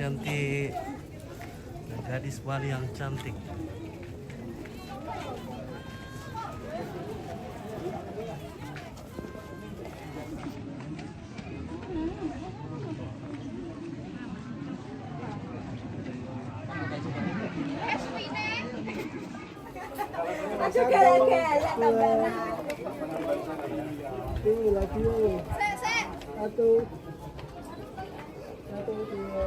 cantik, gadis Bali yang cantik. Aduh galak-galak tambah. Lagi. Sek. Satu. Satu dua.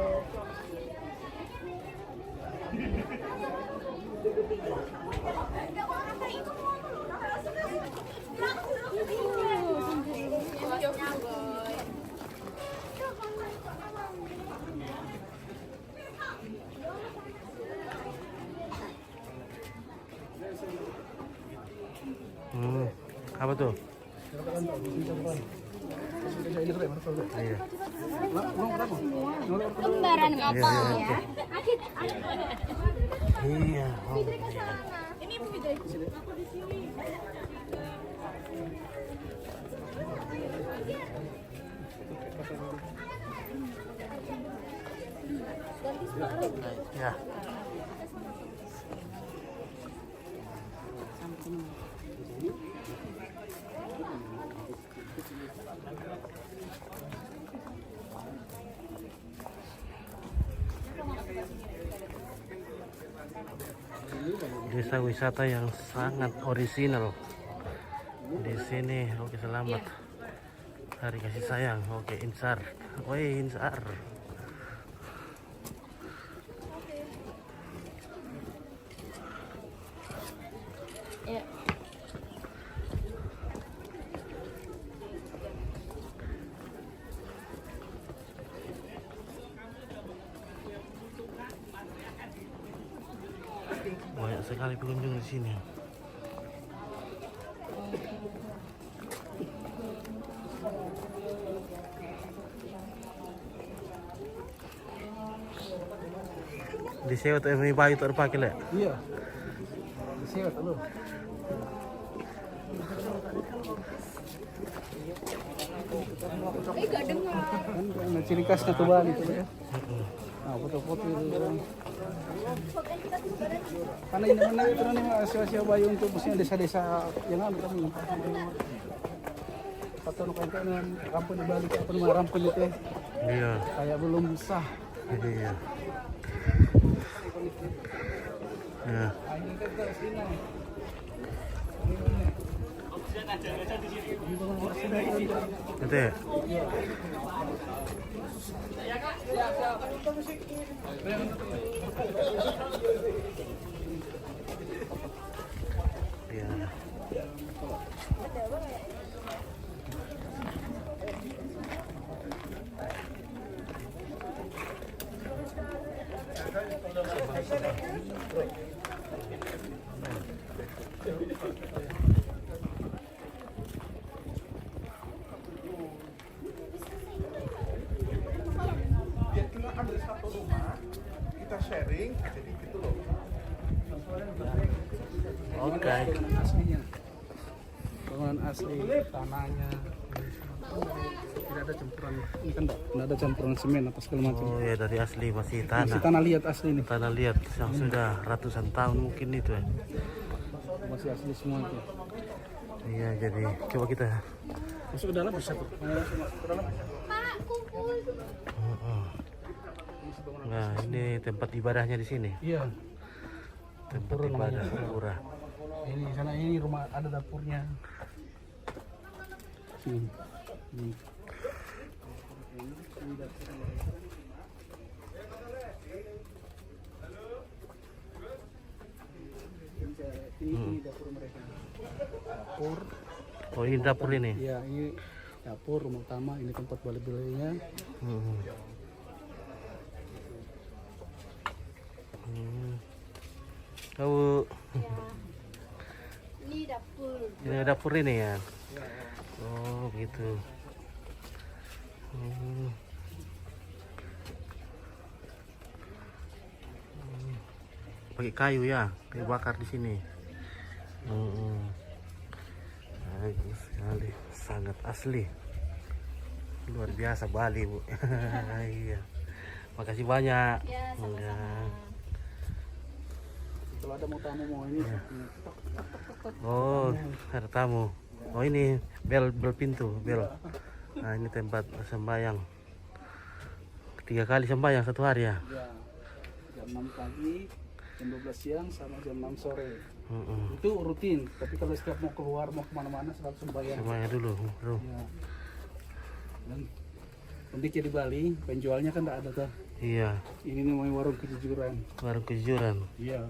Apa tuh? Iya. Lembaran kapal ya. Iya. Ini Bu Fitri. Aku di sini. Ya. Desa wisata yang sangat orisinal. Di sini, oke selamat. Hari kasih sayang, oke Insar. Woi Insar. Ya. Banyak sekali pengunjung di sini. Disewa tuh ini bayu terpakai lah. Iya. Siap lu. Gak dengar. Kan ciri khasnya tuh Bali tuh ya. Nah, foto-foto itu kan. Karena ini mana itu nih Asia Bayu untuk maksudnya desa-desa yang anu kami. Atau nu kayak kampung di Bali kayak apa rampung itu ya. Iya. Kayak belum sah. Iya. Ya. Itu ya? Iya. Biar kita ambil satu rumah, kita sharing, jadi gitu loh. Oke. Aslinya. Bangunan asli, tanahnya. Tidak ada campuran, ini kan tidak ada campuran semen apa segala macam. Oh ya, dari asli masih Masih tanah. tanah liat asli nih. Tanah liat yang sudah ratusan tahun mungkin itu ya. Masih asli semua itu. Iya, jadi coba kita. Masuk ke dalam bisa tuh. Masuk ke dalam. Pak, kumpul. Nah, ini tempat ibadahnya di sini. Iya. Tempat ibadah pura. Ini sana ini rumah ada dapurnya. Sini. Ini. Ini dapur mereka. Dapur. Oh, ini dapur ini. Iya, ini dapur rumah utama, ini tempat balik-baliknya. Tahu. Ini dapur. Ini dapur ini ya. Oh, gitu. Pakai kayu ya, kayu bakar di sini. Bagus sekali, sangat asli, luar biasa Bali Bu. Iya, Makasih banyak. Ya, sama-sama. Ya. Kalau ada mau tamu mau ini. Oh, ada tamu. Oh ini bel pintu bel. Nah ini tempat sembahyang. 3 kali sembahyang satu hari ya. Ya. Jam 6 pagi, jam 12 siang sama jam 6 sore. Mm-mm. Itu rutin. Tapi kalau setiap mau keluar mau kemana-mana selalu sembahyang. Sembahyang dulu, bro. Ya. Dan uniknya di Bali penjualnya kan tidak ada tuh. Iya, Ini namanya warung kejujuran. baru kejujuran. Iya.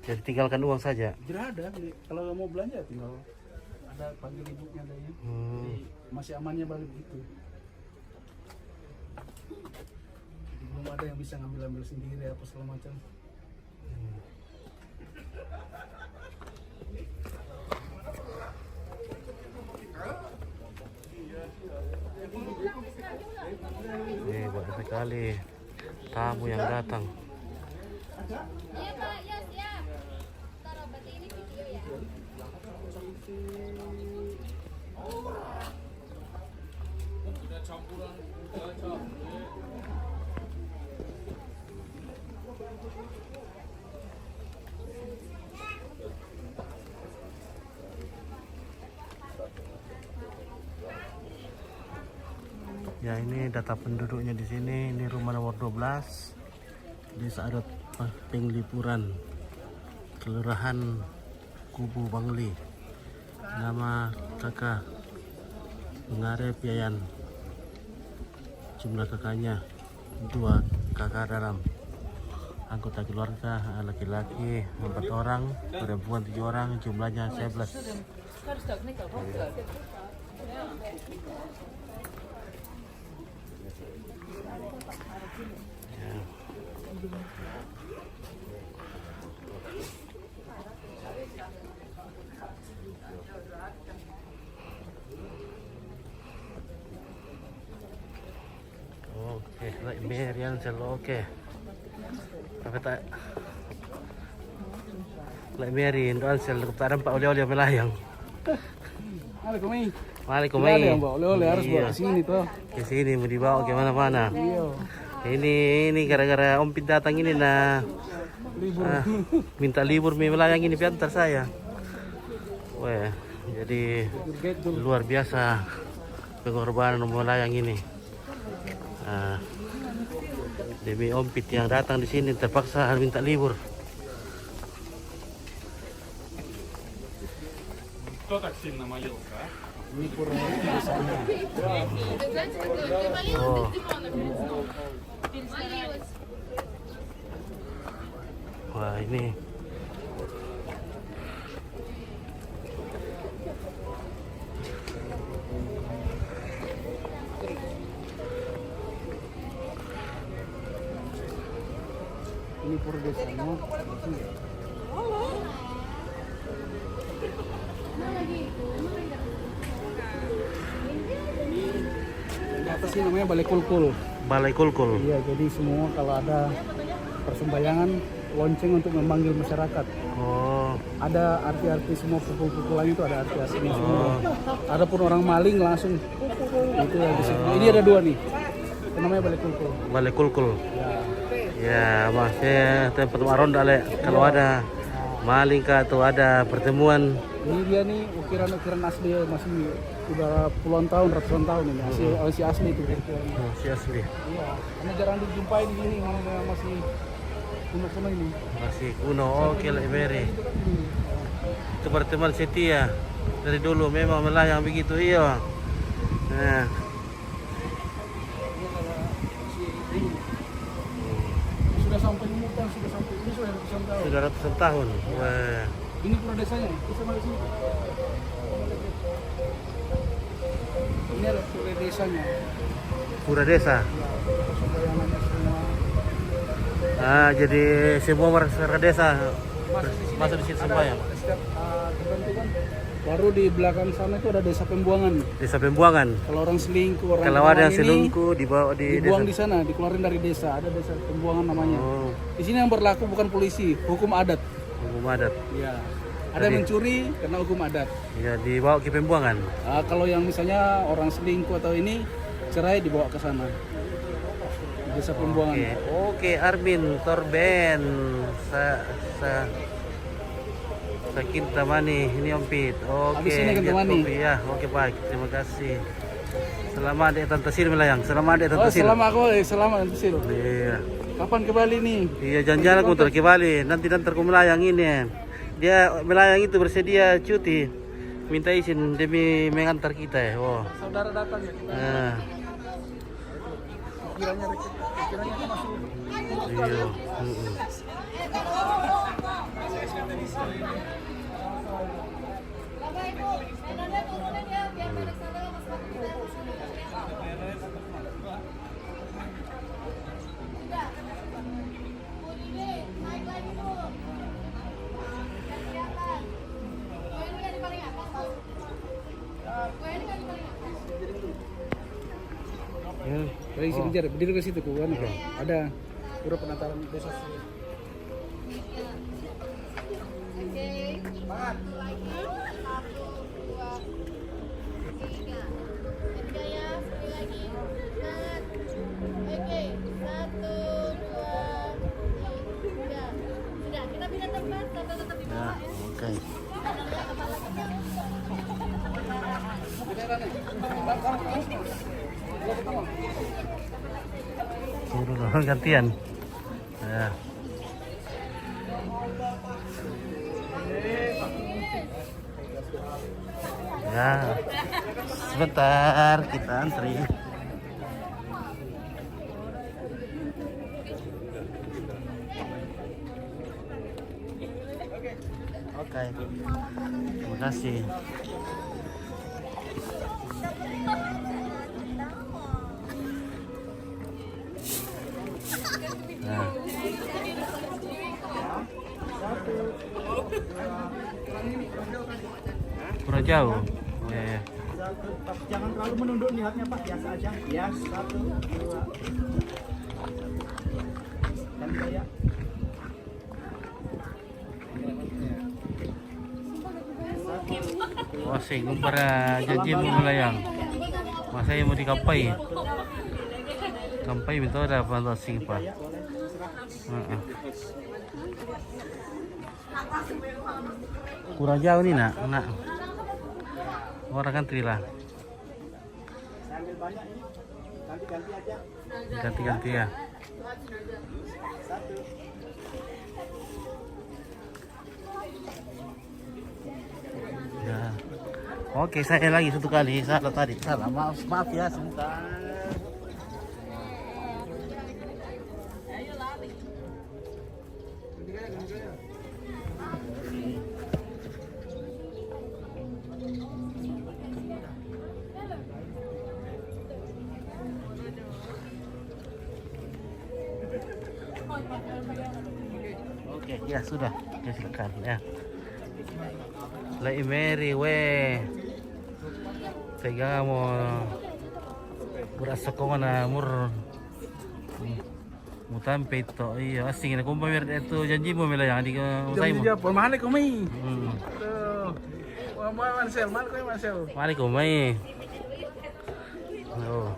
Jadi tinggalkan uang saja. Tidak ada. Kalau mau belanja tinggal ada panggil ibunya adanya. Jadi masih amannya Bali begitu. Jadi belum ada yang bisa ngambil sendiri apa segala macam. Banyak sekali tamu yang datang. Iya Pak, ya siap. Taruh berarti ini video ya. Ya ini data penduduknya di sini. Ini rumah nomor 12 Desa Adat Penglipuran, Kelurahan Kubu Bangli. Nama kakak Ngare Piayan. Jumlah kakaknya 2 kakak dalam. Anggota keluarga laki-laki 4 orang, perempuan 7 orang, jumlahnya 11. Oke, like Merian selalu oke. Apa tak? Like Merian doan selalu tak nampak oleh-oleh melayang. Waalaikumsalam. Waalaikumsalam. Ada yang bawa oleh-oleh harus bawa ke sini tuh. Ke sini mau dibawa ke mana-mana. Iya. Ini gara-gara Om Pin datang ini nah. Libur. Minta libur melayang ini piantar saya. Wah, jadi luar biasa pengorbanan melayang ini. Demi Om Pit yang datang di sini terpaksa minta libur. Ini kurang desanya. Oh. Wah ini Ini pura desanya. Di atas ini namanya Balai Kulkul. Balai Kulkul. Iya, jadi semua kalau ada persembahyangan lonceng untuk memanggil masyarakat. Oh, Ada arti-arti semua pukul-pukulan itu ada arti aslinya semua. Ada pun orang maling langsung itu yang disebut. Ini ada 2 nih. Itu namanya Balai Kulkul. Balai Kulkul. Ya. Ya, masih tempat ronda le. Kalau ada maling kah atau ada pertemuan. Ini dia nih ukiran-ukiran asli ya, masih udah puluhan tahun, ratusan tahun ini masih asli itu ukirannya. Oh, si asli. Iya, karena jarang dijumpai di sini, masih kuno-kuno ini. Masih kuno. Oke, Lek Meri. Itu pertemuan setia dari dulu memang melayang begitu iya. Nah, Sudah sampai umutan, sudah sampai ini sudah ratusan tahun. sudah ratusan tahun. Wah. Ini pura desanya, bisa masuk sini. Ini ada pura desanya. Pura desa. Persembahyangannya semua. Jadi semua masyarakat desa masuk di sini sembahyang. Setiap tertentu kan. Baru di belakang sana itu ada desa pembuangan. Desa Pembuangan. Kalau orang selingkuh, orang Kalau ada yang ini selingkuh dibawa di dibuang desa. di sana, dikeluarin dari desa. Ada desa pembuangan namanya. Oh, Di sini yang berlaku bukan polisi, hukum adat. hukum adat. Iya. Ada yang mencuri karena hukum adat. Ya dibawa ke Pembuangan. Kalau yang misalnya orang selingkuh atau ini cerai dibawa ke sana. Nah, desa pembuangan. Oke, Armin Torben sa Kintamani, ini Om Pit. Oke, Habis ini lihat Kintamani. kopi ya. Oke, baik. Terima kasih. Selamat di Tante Sil Melayang. Selamat di Oh, Tante Sil. selamat Tante Sil. Iya. Kapan ke Bali nih? Iya, jangan-jangan aku ke Bali. Nanti aku melayang ini. Dia melayang itu bersedia cuti. Minta izin demi mengantar kita ya. Wow. Saudara datang ya kita. Nah, Kiranya masih iya. Bapak Ibu, mainannya turunin ya biar narik sana mas Bapak kita yang kesini ya. Udah. Bu Dini, naik lagi Bu. Biar kelihatan. Gue ini kan di paling atas Mas. Gue ini kan di paling atas. ya, dari sini jar, berdiri ke situ kan. Ada pura penataran desa. Oke. Satu lagi. 1, 2, 3. Ketiga ya, sekali lagi. Set. Oke. 1, 2, 3. Sudah, kita pindah tempat, tetap di bawah ya. Oke. Suruh gantian. Ya. Ya. Sebentar kita antri. Oke. Terima kasih. Nah. Kurang jauh. Ya. Jangan terlalu menunduk niatnya Pak, biasa aja. Ya, 1, 2. Dan saya. Wasing kumpara janji mo melayang. Masaya mo di kampay. Kampay bito ada pantasing pa. Kurang jauh nih nak. Orang kan trila. Sambil banyak ini. Ganti-ganti aja. Ganti-ganti ya. 1. Ya. Oke, saya lagi satu kali. Salah tadi. Salah. Maaf ya sebentar. Oke, ya sudah. Oke, silakan ya. Lai Mary we. Pegang mo. Berasa ko na mur. Mutampe ito. Iya, asing na kung pamir ito janji mo melayang di ka usay mo. Jangan mahal ko may. Hmm. Tuh. Wah, Marcel, mahal ko Marcel. Mari ko may. Oh.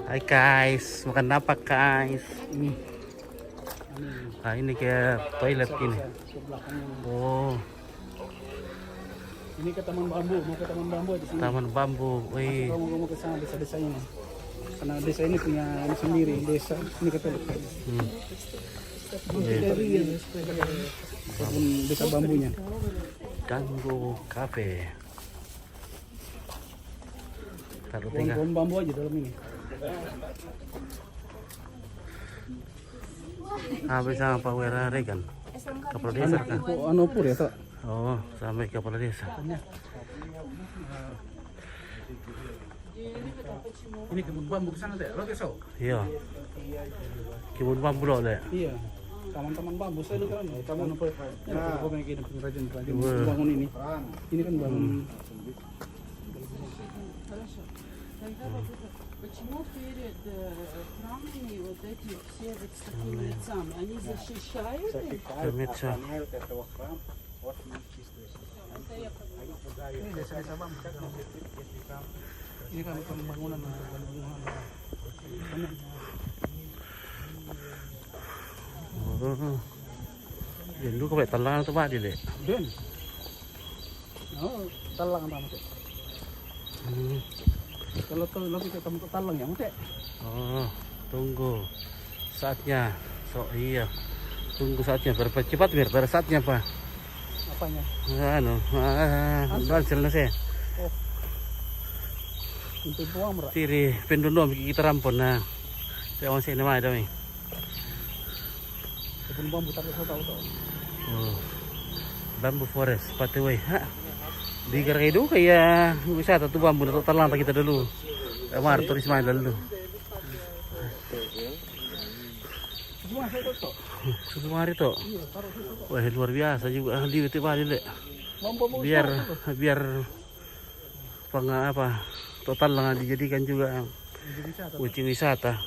Hai guys, makan apa guys? Nah, ini kayak toilet ini. Ke belakangnya. Oh, Ini ke taman bambu, mau ke taman bambu di sini. taman bambu. Wih. Kamu mau ke sana desa-desanya. Karena desa ini punya ini sendiri, desa ini ke toilet. Kebun desa bambunya. Ganggu Cafe. Taruh tinggal. Pohon bambu aja dalam ini. Habis sama Pak Wira Regan. Kepala desa kan? Anu pur ya Tok? Oh, sampai kepala desa. Ini kebun bambu ke sana deh, lo kesau? Iya. Kebun bambu loh deh. Iya. Taman-taman bambu saya dulu kan. Taman apa? Ya, aku pengen gini pengrajin Wah. bangun ini. Ini kan bangun. Почему перед храмами вот эти все вот с такими лицами? Они защищают их? Permisa. Ini desa-desa bambu. Ini kan pembangunan. Oh. Yan dulu kayak talangan tuh Pak Dek. Den. Oh, talang apa Mate? Kalau tuh lebih ke tempat talang ya Mate. Oh, tunggu saatnya. So iya. Tunggu saatnya berapa cepat biar pada saatnya Pak. Apanya? Ano, berhasil na siya. Untuk buang berat. Tiri, pendono kita rampon na. Tawang siya naman daw eh. Sebelum bambu tak tahu. Oh. Bamboo forest, Patiway. Ha? Di Garaido kaya wisata tuh bambu na talang kita dulu. Amar turis main dulu. Semua saya tahu. Sumari to. Wah, luar biasa juga ahli itu Pak Dek. Biar apa? Total lah dijadikan juga kucing wisata.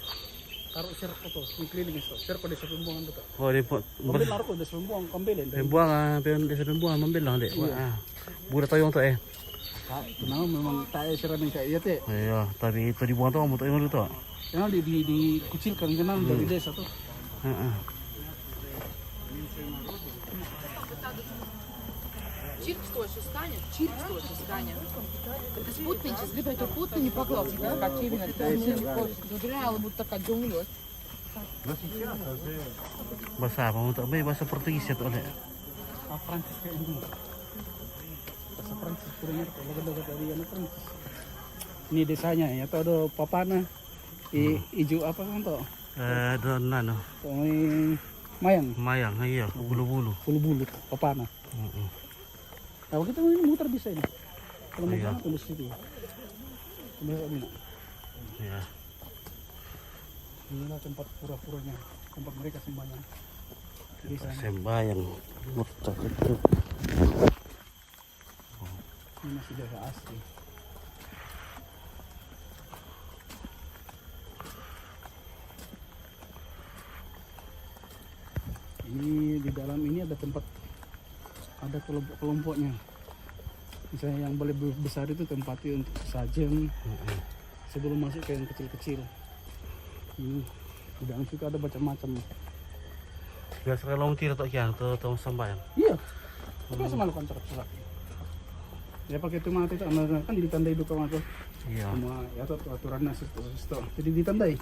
Taruh sirk itu, keliling itu. Sirk desa pembuangan itu. Oh, di Ambil larko desa pembuang kambelen. pembuangan, desa pembuangan membelang Dek. Wah. Budak toyong to eh. Kenapa memang tak sirang kayak iya teh. Iya, tapi itu dibuang to kamu to yang to. Karena dikucilkan kenal dari desa tuh. Heeh. Чиркс тоже станет, чиркс тоже станет. Это спутник, сейчас где это путно не поклался, да? Качевина, Дуряла, будто такая джунгля. Bahasa apa untuk bahasa Portugis ya tuh Dek. Prancis kayak ini. Bahasa Prancis kurangnya logat-logat dari anak Prancis. Ini desanya ya, tuh ada papana. Hijau apa kan tuh? Don ano, Mayang. mayang, iya, bulu-bulu. Bulu-bulu papana. Heeh. Nah, kita ini muter bisa ini. Kalau mau Iya. jalan tulis situ. Coba ini. Ya. Inilah tempat pura-puranya, tempat mereka sembahyang. Sembayang muter itu. Ini masih desa asli. Ini di dalam ini ada tempat, ada kelompok-kelompoknya. Misalnya yang boleh besar itu tempatnya untuk sajen. Sebelum masuk ke yang kecil-kecil. Ini di dalam situ ada macam-macam. Biasa kalau tira to kian to sembayang. Iya. Kita sama lakukan cara-cara. Ya pakai itu mati itu kan ditandai duka mati. Iya. Semua ya tuh aturan nasi itu. Jadi ditandai.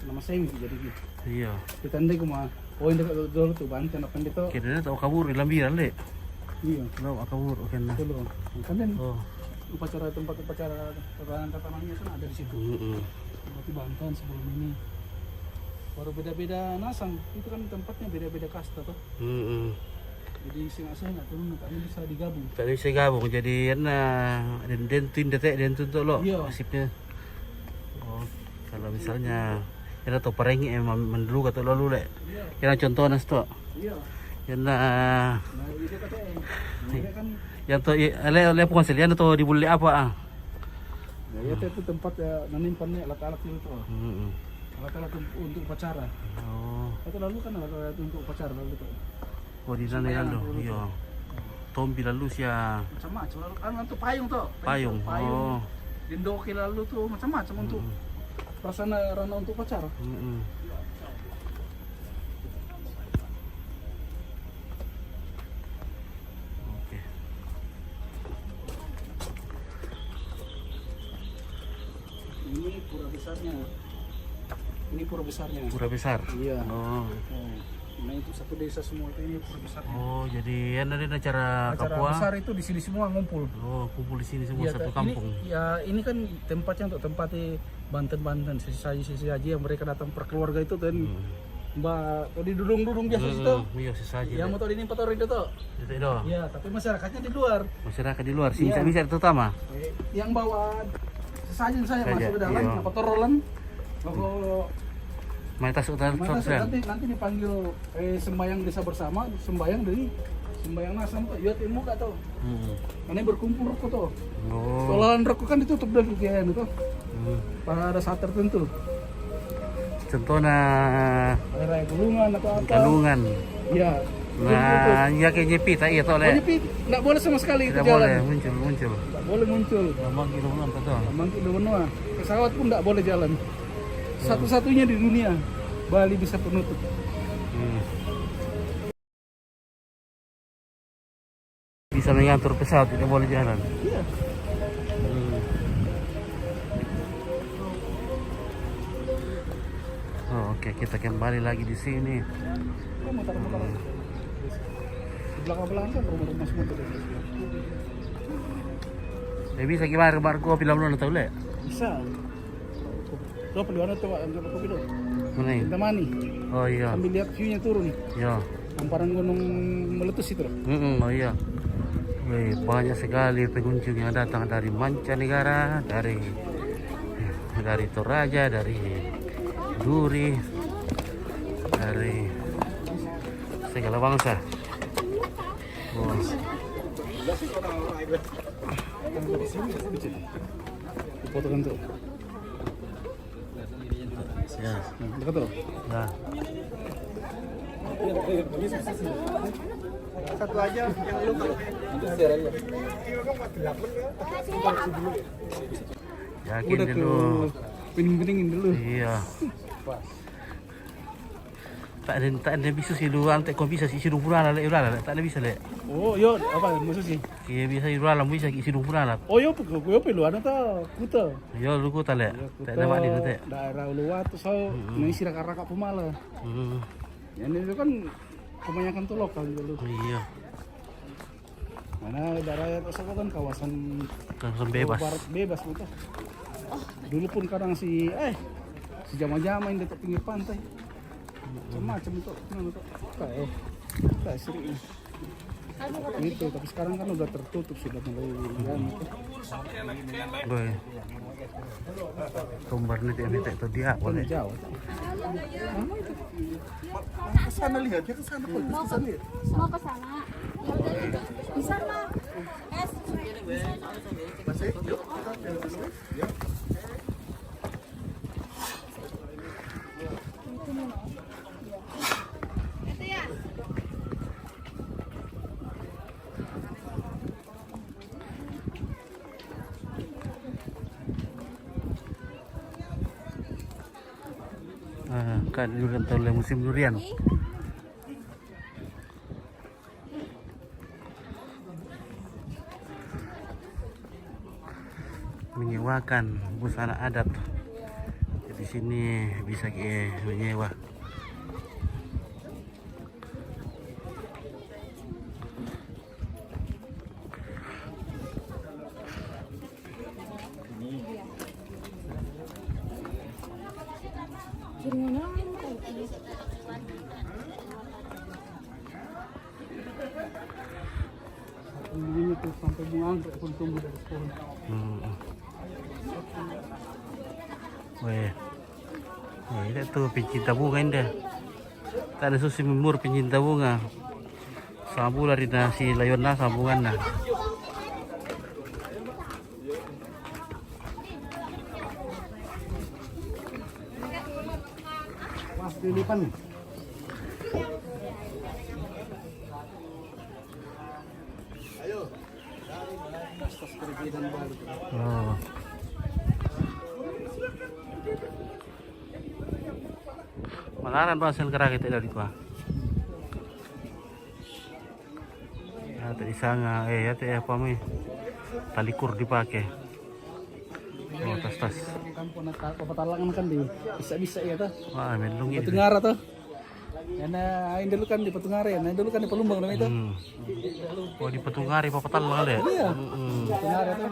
Nama saya jadi gitu. Iya. Ditandai kuma. Oh ini dulu tuh banten apa itu? Kira tahu kabur di lambiran Dek. Iya. Tahu kabur oke nah. Itu loh. Kan dan Oh. upacara tempat tatanannya kan ada di situ. Heeh. Berarti Banten sebelum ini. Baru beda-beda nasang. Itu kan tempatnya beda-beda kasta tuh. Heeh. Jadi sing-sing nggak turun, tapi bisa digabung. Tak bisa gabung jadi dentun detek dentun tuh lo Iya. nasibnya. Oh, kalau misalnya kita tahu perengi mendulu kata lalu lek. Kira contoh nas tuh. Iya. Yang Nah itu katanya. Mereka kan yang tuh le pengonselian tuh dibully apa ah. ya itu tempat ya nanimpannya alat-alat itu tuh. Heeh. Alat-alat untuk upacara. Oh, Itu lalu kan alat-alat untuk upacara lalu tuh. oh di sana lalu. Iya. Tombi lalu sia Macam-macam lalu kan untuk payung tuh. payung. Oh. Dindoki lalu tuh macam-macam untuk prasana rana untuk upacara. Heeh. Oke. Ini pura besarnya. Ini pura besarnya. Pura besar. Iya. Oh. Nah itu satu desa semua itu ini pura besarnya. Oh, jadi ada acara Acara Kapua. besar itu di sini semua ngumpul. Oh, kumpul di sini semua Iya, satu kampung. Ini kan tempatnya untuk tempati Banten-Banten sisi haji yang mereka datang per keluarga itu dan Mbak tadi dudung-dudung biasa situ. Iya, sesaji. Yang motor ini 4 orang itu tuh. Itu doh. Iya, tapi masyarakatnya di luar. Masyarakat di luar sih Iya. bisa terutama. Yang bawa sesajen saya Saja, masuk ke dalam, iya. motor rolan. Lalu Mayoritas utara nanti dipanggil sembayang desa bersama, sembayang dari sembayang nasam tuh, lihat ilmu gak tuh. Karena berkumpul rokok tuh. Oh. Tolalan rokok kan ditutup dan kegiatan itu. Pada saat tertentu. Contohnya Ada raya gulungan atau apa? galungan. Iya. Nah, ya kayak nyepi tak iya Oh, toleh. tapi nggak boleh sama sekali itu Tidak jalan. boleh muncul. Nggak boleh muncul. Lambang galungan betul. Memang itu benua. Pesawat pun nggak boleh jalan. Satu-satunya di dunia Bali bisa penutup. Bisa mengatur pesawat, tidak boleh jalan. Iya. Oh, oke, kita kembali lagi di sini. Ya, muter-muter. Di belakang-belakang kan rumah-rumah semua tuh. Bisa gimana bar gua film lu tahu le? Bisa. Tuh peluangnya tuh anggap kopi dulu. Mana ini? Kita mani. Oh iya. Sambil lihat view-nya turun. Ya. Hamparan gunung meletus itu. Oh iya. Wih, banyak sekali pengunjung yang datang dari mancanegara, dari Toraja, dari Duri, dari segala bangsa. Oh. Di sini kecil. Dipotokan tuh. Ya. Dekat tuh. Nah. Satu aja yang lu Yakin Udah dulu. tuh. Pening-peningin dulu. Iya. Tak ada bisa sih lu antek kau bisa sih sidung purana le ulah tak ada bisa le. Oh, yo apa maksud sih? Iya bisa ulah bisa sidung purana. Oh, yo perlu ada tuh kuta. Yo lu ku tak le. Tak ada mak di tete. Daerah Uluwatu so ini raka Pemala. Yang itu kan kebanyakan tuh lokal dulu. Iya. Mana daerah yang tersebut kan kawasan Langsung bebas. Barat bebas gitu. Dulu pun kadang si jama-jama yang dekat pinggir pantai. Macam-macam itu, kayak sering itu, tapi sekarang kan udah tertutup sudah mulai gitu. Boy. Tumbar nih itu dia boleh. Jauh. ke sana lihat, dia ke sana kok, ke sana lihat. Mau ke sana. Ya udah bisa mah. Masih? Yuk, kita jalan dulu. Ya. Itu ya. Kan juga tahu musim durian. Menyewakan busana adat. Di sini bisa menyewa. Ini tuh sampai bunga anggrek pun tumbuh dari pohon. Weh, ini tuh pencinta bunga indah. Tak ada susi memur pencinta bunga. Sabu dari nasi layona sambungan nah. Pas dilipan nih. Oh. Malaran pasal kerak itu dari gua. Ya tadi sanga, ya tadi apa mi? Tali kur dipakai. Oh tas. Kampung Petalangan kan di bisa ya tuh. Wah melung Batu ini. Ngara tuh. Karena ini dulu kan di Petungare, nah dulu kan di Pelumbang namanya itu. Oh di Petungari Papatal lah ya. Iya. Petungare tuh.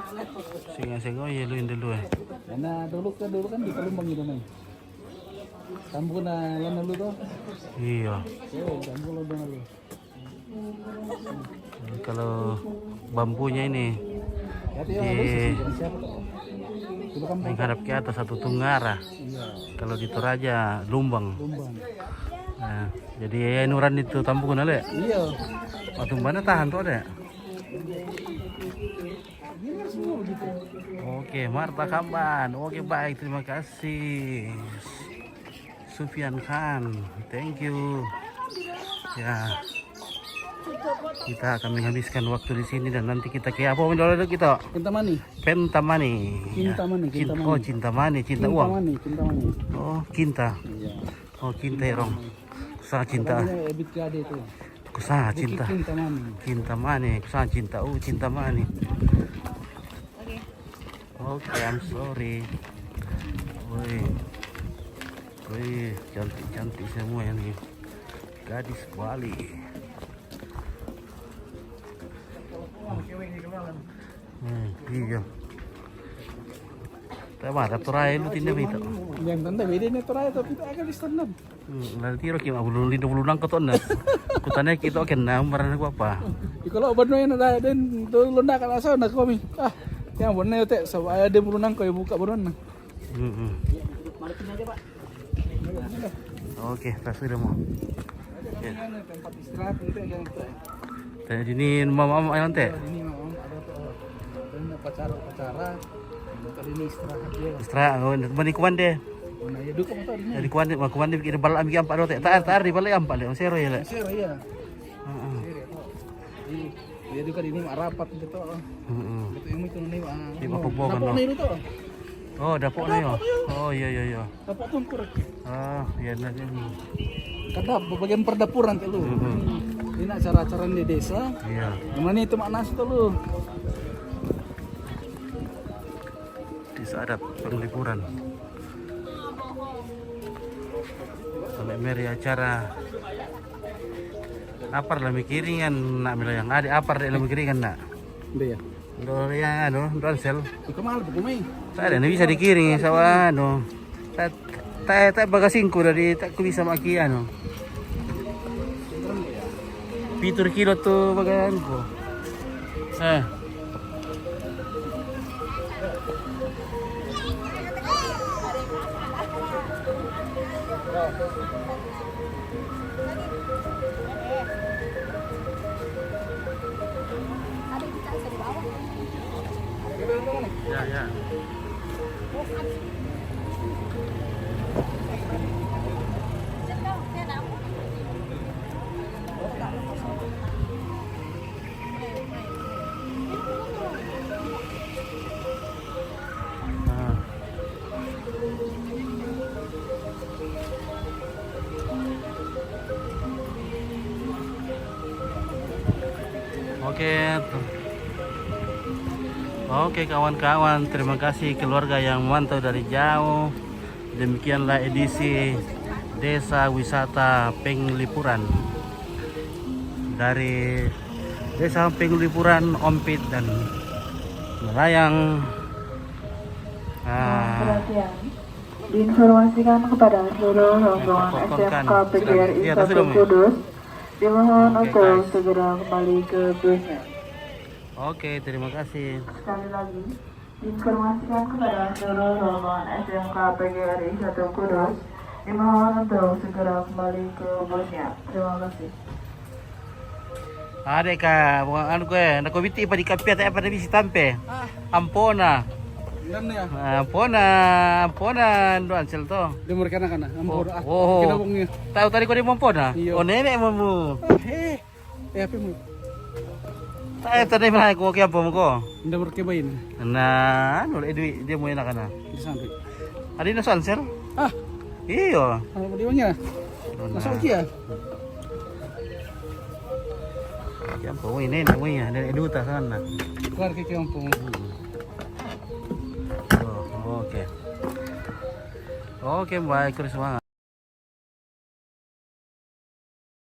Singa ya lu dulu ya. Karena dulu kan di Pelumbang gitu nih. Kampung lan dulu tuh. Iya. Kampung lo dulu. Kalau bambunya ini menghadap ke atas satu Tunggara. Kalau di Toraja Lumbang. Nah, jadi nuran itu Tampungan ada. Iya. Waktu mana tahan tuh ada. Oke, Marta Kamban. Oke, baik, terima kasih. Sufyan Khan, thank you. Ya. Kita akan menghabiskan waktu di sini dan nanti kita ke apa dulu kita? Kintamani. Pentamani. Kintamani, Kintamani. Oh, Cintamani, cinta uang. Kintamani. Oh, Kinta. Iya. Oh, Kinta ya, Rong. Sangat cinta. Namanya Ebit Gade itu. Kusaha cinta. Bukit Kintamani. Kintamani, kusaha cinta. Cintamani. Oke. Oke, I'm sorry. Woi. Wih, cantik-cantik semua ini. Gadis Bali. Iya. Tak marah turai lu tindak itu. Yang tanda beda ini tuh tapi tak akan di standar. Nanti roki mah belum nang koton na. Kutanya kita kena marah aku apa. Kalau benar yang ada dan tuh lu nak kalau asal nak kami. Yang benar teh sebab ada berunang kau buka berunan. Malikin aja Pak. Oke, tak sudah mau. Tempat istirahat itu yang itu. Tadi ini mama yang teh. Ini memang ada tuh pacara. Tadi ini istirahat dia. Istirahat, mani kuman deh. Nah, ya duka motor ini. Jadi kuman deh bikin balak ambil ampak teh. Tar di balak ampak le, sero ya le. Sero ya. Dia juga ini rapat gitu. Gitu yang itu nih. Di bawah kan. Ini itu. Oh, dapur nih ya. Oh, iya. Dapat tuh kurang. Iya nanti. Kada bagian perdapuran tuh lu. Ini acara-acara di desa. Iya. Gimana itu makna tuh lu? Di saat penglipuran. Sampai meri acara. Apar lah mikiringan nak bilang ada apar deh lah mikiringan nak. Udah ya. Do ya sel. Itu mahal buku mai. Saya ada bisa dikiring sawa tak bagasingku dari tak ku bisa maki ano. 7 kilo tuh bagaanku. Ada bisa di bawah. Ya. Oke kawan-kawan, terima kasih keluarga yang memantau dari jauh. Demikianlah edisi Desa Wisata Penglipuran dari Desa Penglipuran Ompit dan Melayang. Perhatian, diinformasikan kepada seluruh rombongan SMK PGRI 1 Kudus, dimohon untuk segera kembali ke busnya. Oke, terima kasih. Sekali lagi, diinformasikan kepada seluruh rombongan SMK PGRI 1 Kudus, dimohon untuk segera kembali ke busnya. Terima kasih. Adek ka, anu ko nako biti pa di kapya ta pa bisi tampe. Ampona. Dan ya. Ampona doan sel to. Dia mereka kana. Oh. Kinabungnya. Tahu tadi ko di Ampona? Iya. Oh nenek mo. Apa mo? Tayo tadi mah ko kaya po mo ko. Nda mereka bayin. Na, anu edwi dia mo ina kana. Di sampai. Adi na sel? Ah, Iyo. ano di banya? Masuk ya? Yan po ini nenek mo ya, nenek duta sana. Keluar ke kampung. Oh, oke. Oke, baik terus semangat.